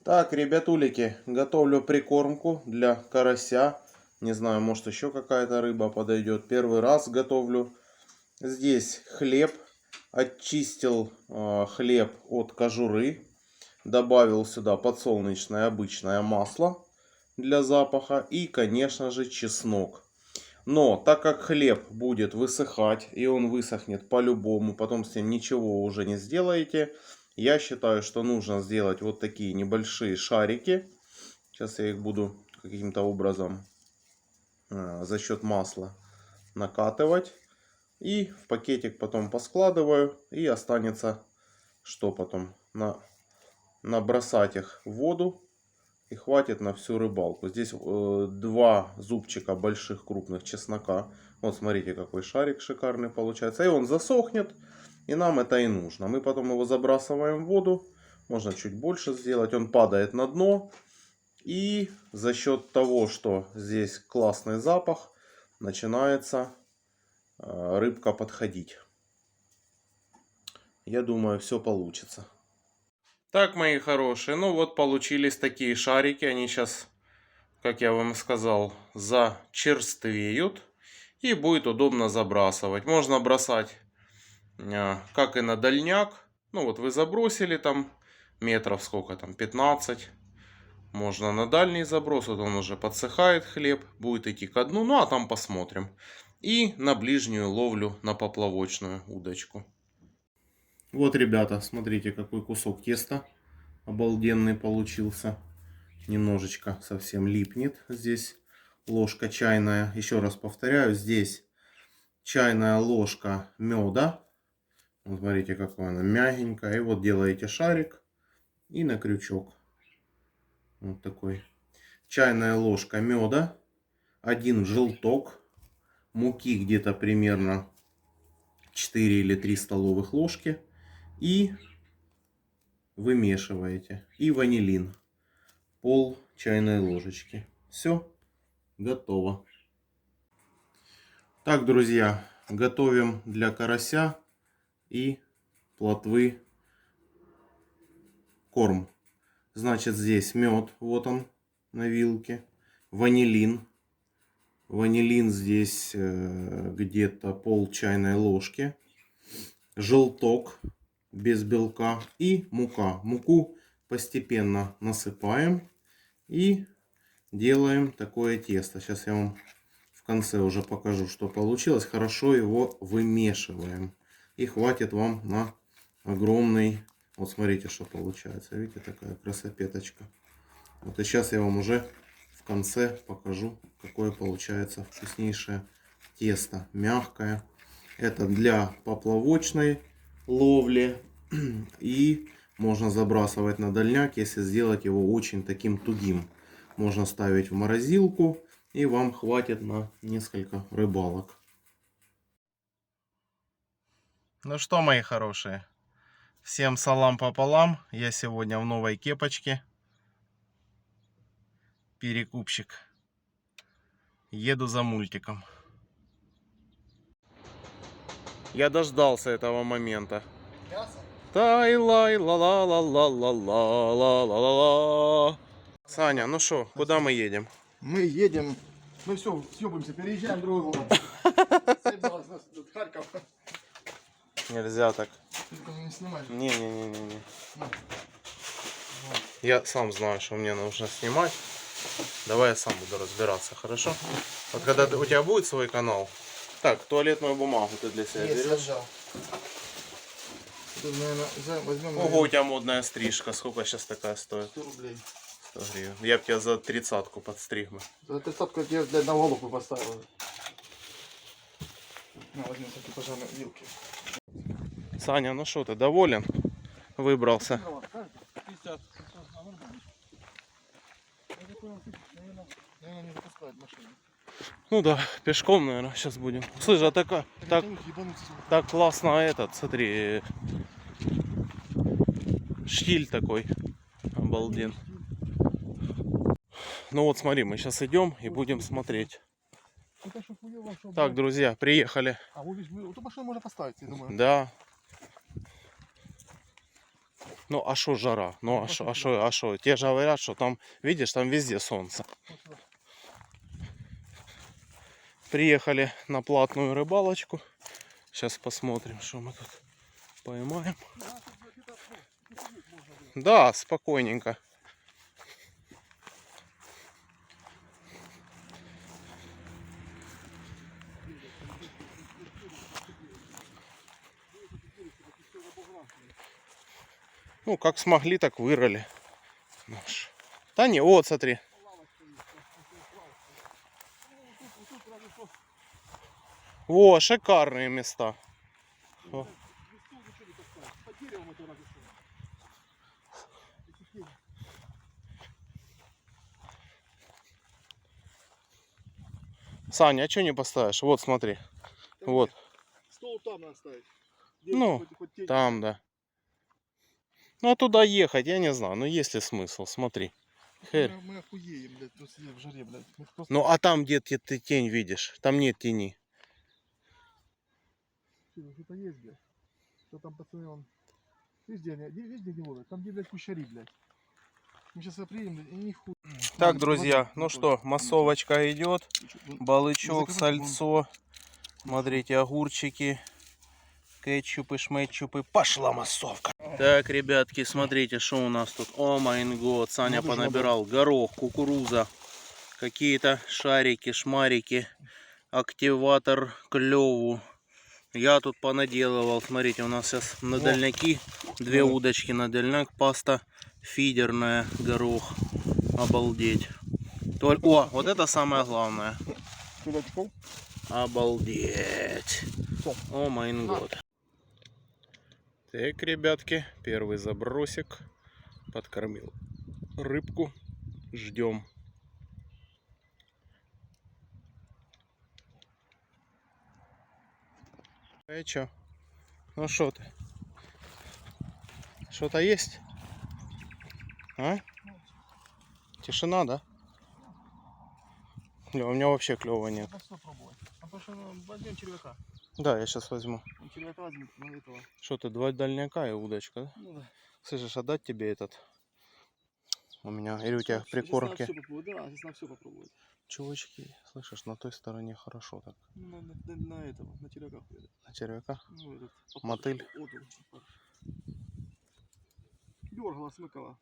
Так, ребятулики, готовлю прикормку для карася. Не знаю, может еще какая-то рыба подойдет. Первый раз готовлю. Здесь хлеб. Очистил хлеб от кожуры. Добавил сюда подсолнечное обычное масло для запаха. И, конечно же, чеснок. Но так как хлеб будет высыхать, и он высохнет по-любому, потом с ним ничего уже не сделаете, я считаю, что нужно сделать вот такие небольшие шарики. Сейчас я их буду каким-то образом за счет масла накатывать. И в пакетик потом поскладываю. И останется, что потом, набросать их в воду. И хватит на всю рыбалку. Здесь 2 зубчика больших крупных чеснока. Вот смотрите, какой шарик шикарный получается. И он засохнет. И нам это и нужно. Мы потом его забрасываем в воду. Можно чуть больше сделать. Он падает на дно. И за счет того, что здесь классный запах, начинается рыбка подходить. Я думаю, все получится. Так, мои хорошие, ну вот получились такие шарики. Они сейчас, как я вам сказал, зачерствеют. И будет удобно забрасывать. Можно бросать как и на дальняк. Ну вот вы забросили там метров сколько там, 15. Можно на дальний заброс. Вот он уже подсыхает хлеб. Будет идти ко дну. Ну а там посмотрим. И на ближнюю ловлю на поплавочную удочку. Вот, ребята, смотрите, какой кусок теста обалденный получился. Немножечко совсем липнет. Здесь ложка чайная. Еще раз повторяю, здесь чайная ложка меда. Вот смотрите, какая она мягенькая. И вот делаете шарик и на крючок. Вот такой. Чайная ложка меда. 1 желток. Муки где-то примерно 4 или 3 столовых ложки. И вымешиваете. И ванилин. Пол чайной ложечки. Все, готово. Так, друзья, готовим для карася и плотвы корм. Значит, здесь мед, вот он на вилке. Ванилин. Ванилин здесь где-то пол чайной ложки. Желток без белка и мука. Муку постепенно насыпаем и делаем такое тесто. Сейчас я вам в конце уже покажу, что получилось. Хорошо его вымешиваем. И хватит вам на огромный... Вот смотрите, что получается. Видите, такая красопеточка. Вот и сейчас я вам уже в конце покажу, какое получается вкуснейшее тесто. Мягкое. Это для поплавочной ловли. И можно забрасывать на дальняк, если сделать его очень таким тугим. Можно ставить в морозилку, и вам хватит на несколько рыбалок. Ну что, мои хорошие, всем салам пополам. Я сегодня в новой кепочке. Перекупщик. Еду за мультиком. Я дождался этого момента. Тай-лай-ла-ла-ла-ла-ла-ла-ла-ла. Саня, ну что, куда мы едем? Мы едем, мы все, съебаемся, переезжаем в другой город. Харьков. Нельзя так. Только не снимай. Не. Я сам знаю, что мне нужно снимать. Давай я сам буду разбираться, хорошо? Вот когда у тебя будет свой канал. Так, туалетную бумагу ты для себя берешь. Тут, наверное, возьмем. Ого, у тебя модная стрижка. Сколько сейчас такая стоит? 100 рублей. 100 гривен. Я бы тебя за 30-ку подстриг бы. За 30-ку я для одного луку поставил. На, возьмем такие пожарные вилки. Саня, ну что, ты доволен? Выбрался. 50. Наверное, не запускает машину. Ну да, пешком, наверное, сейчас будем. Слушай, а так классно этот, смотри, штиль такой. Обалден. Ну вот смотри, мы сейчас идем и будем смотреть. Так, друзья, приехали. А вы эту машину можно поставить, я думаю. Да. Ну а шо жара? Ну а шо? Те же говорят, что там, видишь, там везде солнце. Приехали на платную рыбалочку. Сейчас посмотрим, что мы тут поймаем. Да, спокойненько. Ну, как смогли, так вырыли. Да не, вот, смотри. Во, шикарные места. О. Саня, а что не поставишь? Вот, смотри. Вот. Стол там надо ставить. Ну, там, да. Ну, а туда ехать, я не знаю. Ну, есть ли смысл? Смотри. Хер. Мы охуеем, блядь, тут сидим в жаре, блядь. Ну, а там, где ты тень видишь, там нет тени. Что-то есть, блядь. Что там, пацаны, он... Везде не ловят. Там, где, блядь, кущари, блядь. Мы сейчас приедем, блядь, и не хуй. Так, друзья, ну что, массовочка идет. Балычок, сальцо. Смотрите, огурчики, кетчупы, шметчупы. Пошла массовка. Так, ребятки, смотрите, что у нас тут. О май год, Саня понабирал. Горох, кукуруза, какие-то шарики, шмарики, активатор клеву. Я тут понаделывал. Смотрите, у нас сейчас на дальняки. 2 удочки на дальняк. Паста фидерная, горох. Обалдеть. Только, о, вот это самое главное. Обалдеть. О май год. Так, ребятки, первый забросик. Подкормил рыбку. Ждем. А чё? Ну что ты? Что-то есть? А? Тишина, да? Не, у меня вообще клёва нет. Возьмем червяка. Да, я сейчас возьму. Червяка возьмем, ну этого. Что ты, 2 дальняка и удочка, да? Ну да. Слышишь, отдать тебе этот? У меня, или у тебя прикормки? Да, здесь надо все попробовать. Чувачки, слышишь, на той стороне хорошо так. Ну, на этого, на червяка. На червяка? Ну, этот, Мотыль. Дергала, смыкала.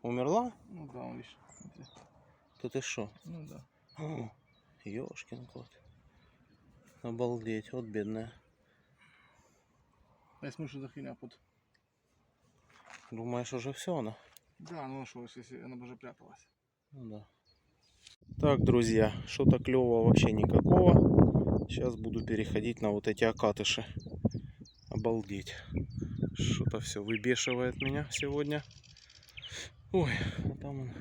Умерла? Ну да, он видишь. Смотри. Да ты шо? Ну да. Ёшкин кот. Обалдеть, вот бедная. А я смотрю, что за хрень под. Думаешь, уже все она? Да, ну что, если она бы уже пряталась. Ну да. Так, друзья, что-то клевого вообще никакого. Сейчас буду переходить на вот эти окатыши. Обалдеть. Что-то все выбешивает меня сегодня. Ой, а там он,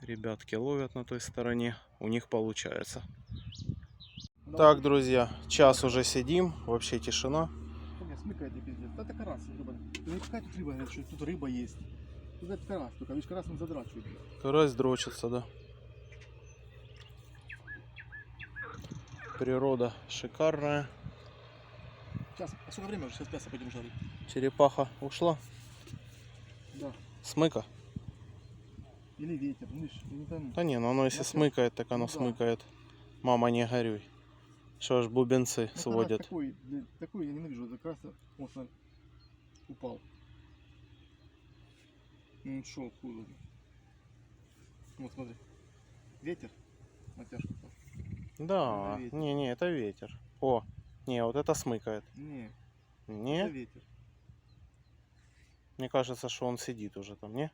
ребятки ловят на той стороне. У них получается. Так, друзья, час уже сидим. Вообще тишина. Смыкает и пиздец. Это карась, рыба. Ну какая тут рыба, что тут рыба есть. Тут это карась, только видишь, карась он задрачивает. Карась дрочится, да. Природа шикарная. Сейчас, а сколько времени уже? Сейчас мясо пойдем жарить. Черепаха ушла. Да. Смыка. Или ветер, ну видишь, я не пойму. Да не, ну оно если смыкает, так оно Ну да. смыкает. Мама, не горюй. Что ж бубенцы Ну, сводят. такой я ненавижу, это как раз вот смотри, упал. Ну шел, хуй. Вот смотри. Ветер. Натяжка. Да, Это ветер. не, это ветер. О, не, вот это смыкает. Не, это Не, ветер. мне кажется, что он сидит уже там, не?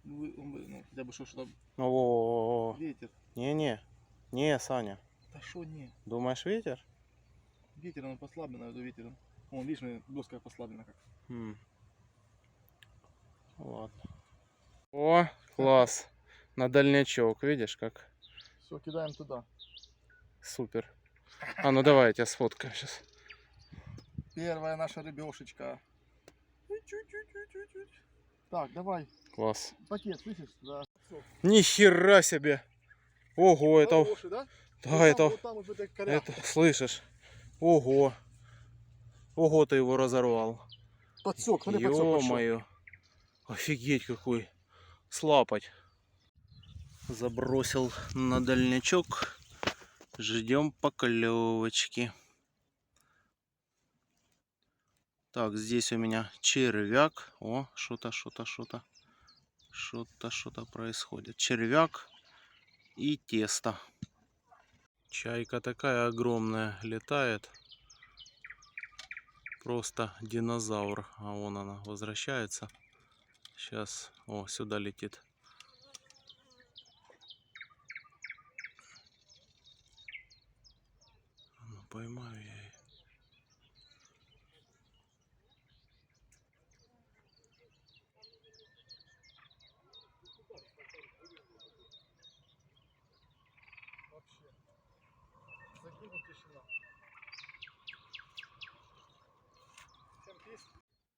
Ну, хотя бы что-то. О, Ветер. не, Саня. Да шо не? Думаешь, ветер? Ветер, он послаблен, это ветер. Вон, видишь, мне доска послаблена как. Ладно. О, класс. На дальнячок, видишь как? Все, кидаем туда. Супер. А, ну давай, я тебя сфоткаю сейчас. Первая наша рыбешечка. Чуть-чуть. Так, давай. Класс. Пакет, слышишь? Да. Ни хера себе. Ого, это... Хороший, да? Да, Вот это... вот там вот в этой коряге. Это, слышишь? Ого. Ого, ты его разорвал. подсек, смотри, подсек пошел. Ё-моё. Офигеть какой. Слапать. Забросил на дальнячок. Ждем поклевочки. Так, здесь у меня червяк. О, что-то происходит. Червяк и тесто. Чайка такая огромная летает. Просто динозавр. А вон она возвращается. Сейчас, о, сюда летит. Ну, поймаю я ее. Вообще. Закинут тишина. Всем пись.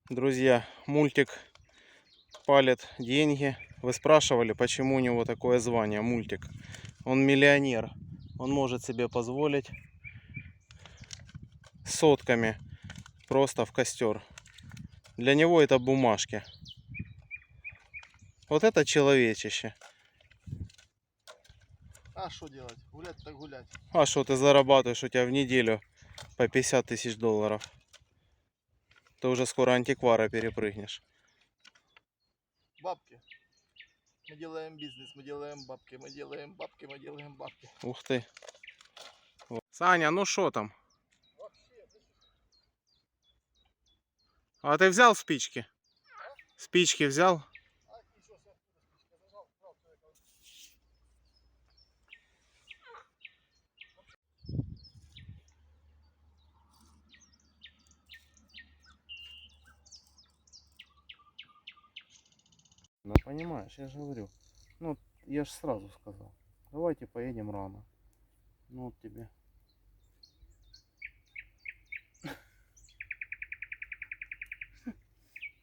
Друзья, мультик палит деньги. Вы спрашивали, почему у него такое звание, мультик. Он миллионер. Он может себе позволить сотками просто в костер. Для него это бумажки. Вот это человечище. А что делать? Гулять так гулять. А что ты зарабатываешь, у тебя в неделю по 50 тысяч долларов? Ты уже скоро антиквара перепрыгнешь. Бабки. Мы делаем бизнес, мы делаем бабки, мы делаем бабки, мы делаем бабки. Ух ты. Вот. Саня, ну что там? А ты взял спички? Спички взял? Да понимаешь, я же говорю. Ну, я же сразу сказал. Давайте поедем рано. Ну вот тебе.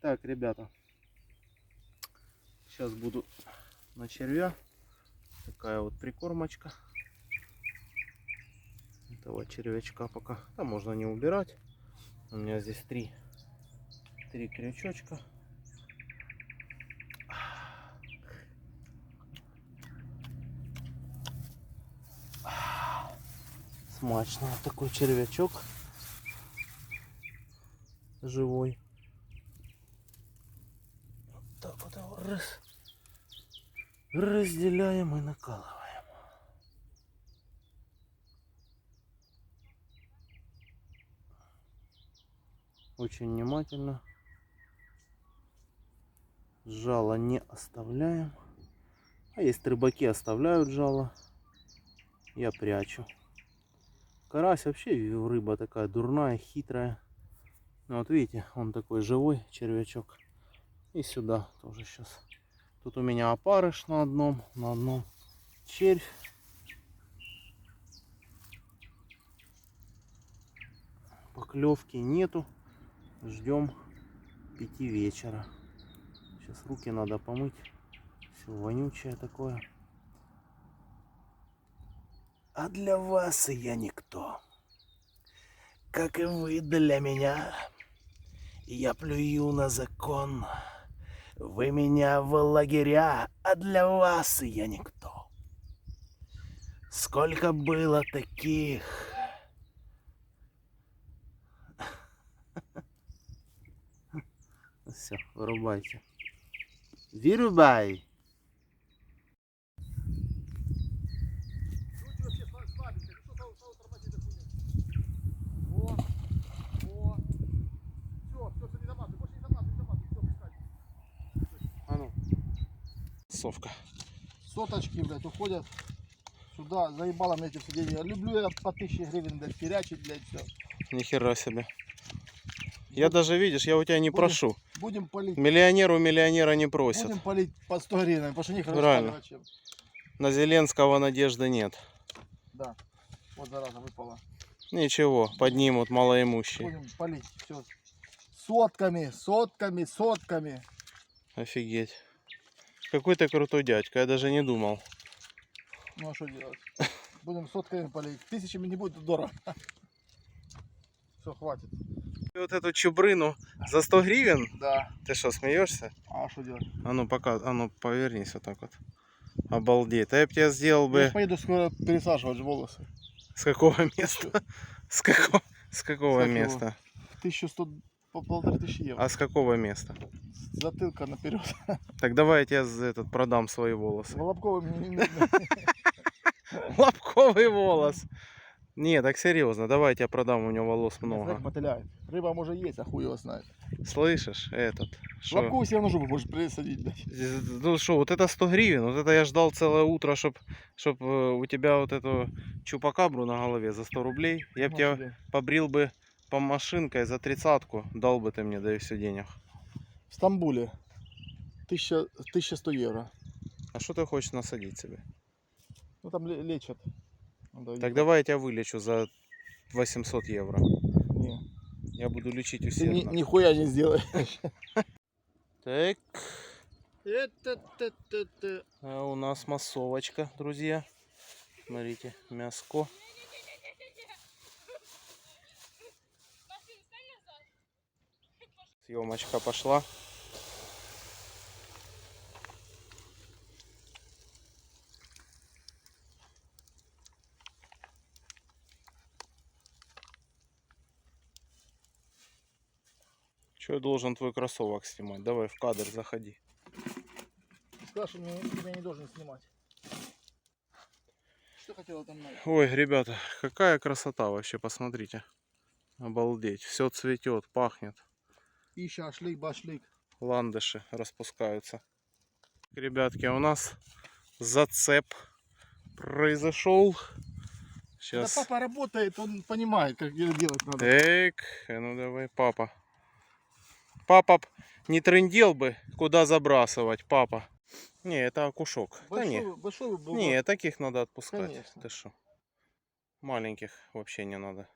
Так, ребята. Сейчас буду на червя. Такая вот прикормочка. Этого червячка пока. Там можно не убирать. У меня здесь три крючочка. Смачно. Вот такой червячок. Живой. Вот так вот его разделяем и накалываем. Очень внимательно. Жало не оставляем. А есть рыбаки, оставляют жало. Я прячу. Карась вообще рыба такая дурная, хитрая. Ну, вот видите, он такой живой червячок. И сюда тоже сейчас. Тут у меня опарыш на одном червь. Поклевки нету. Ждем 5 вечера. Сейчас руки надо помыть. Все вонючее такое. А для вас я никто. Как и вы для меня. Я плюю на закон. Вы меня в лагеря, а для вас я никто. Сколько было таких. Все, вырубайте. Вырубай. А ну. Совка. Соточки, блядь, уходят сюда. Заебало мне эти все деньги. Люблю я по 1000 гривен, блядь, херячить, блядь, все. Нихера себе. Я даже, видишь, я у тебя не прошу. Будем полить. Миллионер у миллионера не просит. Будем полить по 100 гривен, потому что них Правильно. расстраивать чем. На Зеленского надежды нет. Да. Вот зараза выпала. Ничего, поднимут малоимущие. Будем полить все. Сотками, сотками, сотками. Офигеть. Какой ты крутой дядька, я даже не думал. Ну а что делать? Будем сотками полить. 1000 не будет дорого. Все, хватит. Вот эту чубрину за 100 гривен? Да. Ты что, смеешься? А что делать? А ну пока, а ну повернись вот так вот. Обалдеть. А я бы тебя сделал Я бы... ж поеду скоро пересаживать же волосы. С какого места? С какого Как его? места? 1100, 1500 евро. А с какого места? Затылка наперед. Так давай я тебе этот продам свои волосы. Волобковый мне не нужно. Лобковый волос. Не, так серьезно, давай я тебе продам, у него волос много. Знаешь, мотыляет. Рыба может есть, а хуй его знает. Слышишь, этот? Шо? Лобковый все равно жопу можешь присадить, блядь. Ну что, вот это 100 гривен, вот это я ждал целое утро, чтоб у тебя вот эту чупакабру на голове за 100 рублей. Я бы Ну, тебя себе. побрил бы по машинкой за 30-ку, дал бы ты мне, да и все денег. В Стамбуле 1100 евро. А что ты хочешь насадить себе? Ну там лечат. Надо Так ехать. давай я тебя вылечу за 800 евро. Не. Я буду лечить Ты усердно. нихуя не сделаешь. Так, а у нас массовочка, друзья. Смотрите, мяско. Съемочка пошла. Что я должен твой кроссовок снимать? Давай в кадр заходи. Сказал, что меня не должен снимать. Что хотела там надо? Ой, ребята, какая красота вообще, посмотрите. Обалдеть, все цветет, пахнет. И шашлык, башлык. Ландыши распускаются. Ребятки, у нас зацеп произошел. Да Сейчас. папа работает, он понимает, как это делать надо. Так, ну давай, папа. Папа не трындел бы, куда забрасывать, папа. Не, это окушок. Да не, Большой был. не, таких надо отпускать. Конечно. Ты что? Маленьких вообще не надо.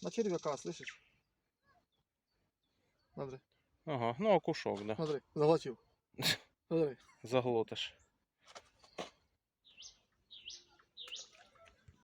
На червяка, слышишь? Смотри, Ага, ну окушок, да. смотри, заглотил. Смотри. Заглотишь.